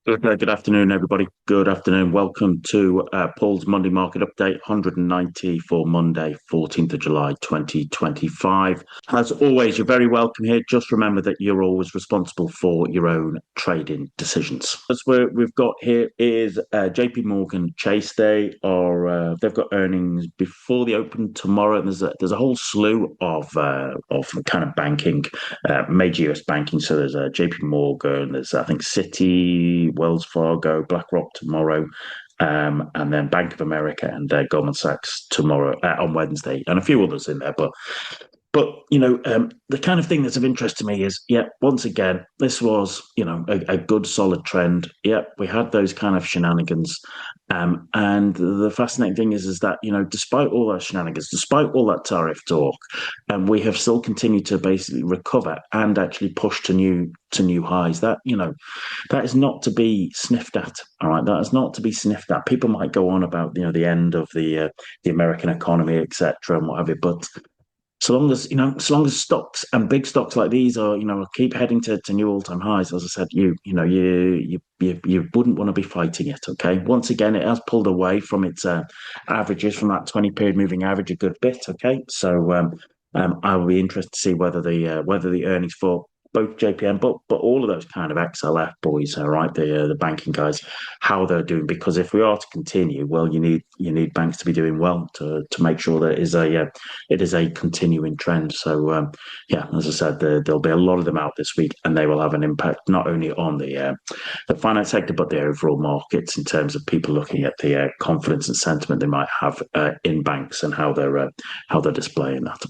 Okay, good afternoon, everybody. Good afternoon. Welcome to Paul's Monday Market Update, 190 for Monday, 14th of July, 2025. As always, you're very welcome here. Just remember that you're always responsible for your own trading decisions. As we've got here is JP Morgan Chase. They've got earnings before the open tomorrow, and there's a whole slew of kind of banking, major US banking. So there's JP Morgan, there's I think Citi, Wells Fargo, BlackRock tomorrow, and then Bank of America and Goldman Sachs tomorrow on Wednesday, and a few others in there. But the kind of thing that's of interest to me is, yeah, once again, this was a good solid trend. Yeah, we had those kind of shenanigans, and the fascinating thing is that despite all that shenanigans, despite all that tariff talk, we have still continued to basically recover and actually push to new highs. That is not to be sniffed at. All right, that is not to be sniffed at. People might go on about the end of the American economy, etc., and what have you, but so long as stocks and big stocks like these are keep heading to new all-time highs, as I said, you wouldn't want to be fighting it. Okay, once again, it has pulled away from its averages, from that 20-period moving average a good bit. Okay, so I will be interested to see whether the earnings for both JPM, but all of those kind of XLF boys, all right, the banking guys, how they're doing. Because if we are to continue, well, you need banks to be doing well to make sure that it is a continuing trend. So yeah, as I said, there'll be a lot of them out this week, and they will have an impact not only on the finance sector but the overall markets in terms of people looking at the confidence and sentiment they might have in banks and how they're displaying that.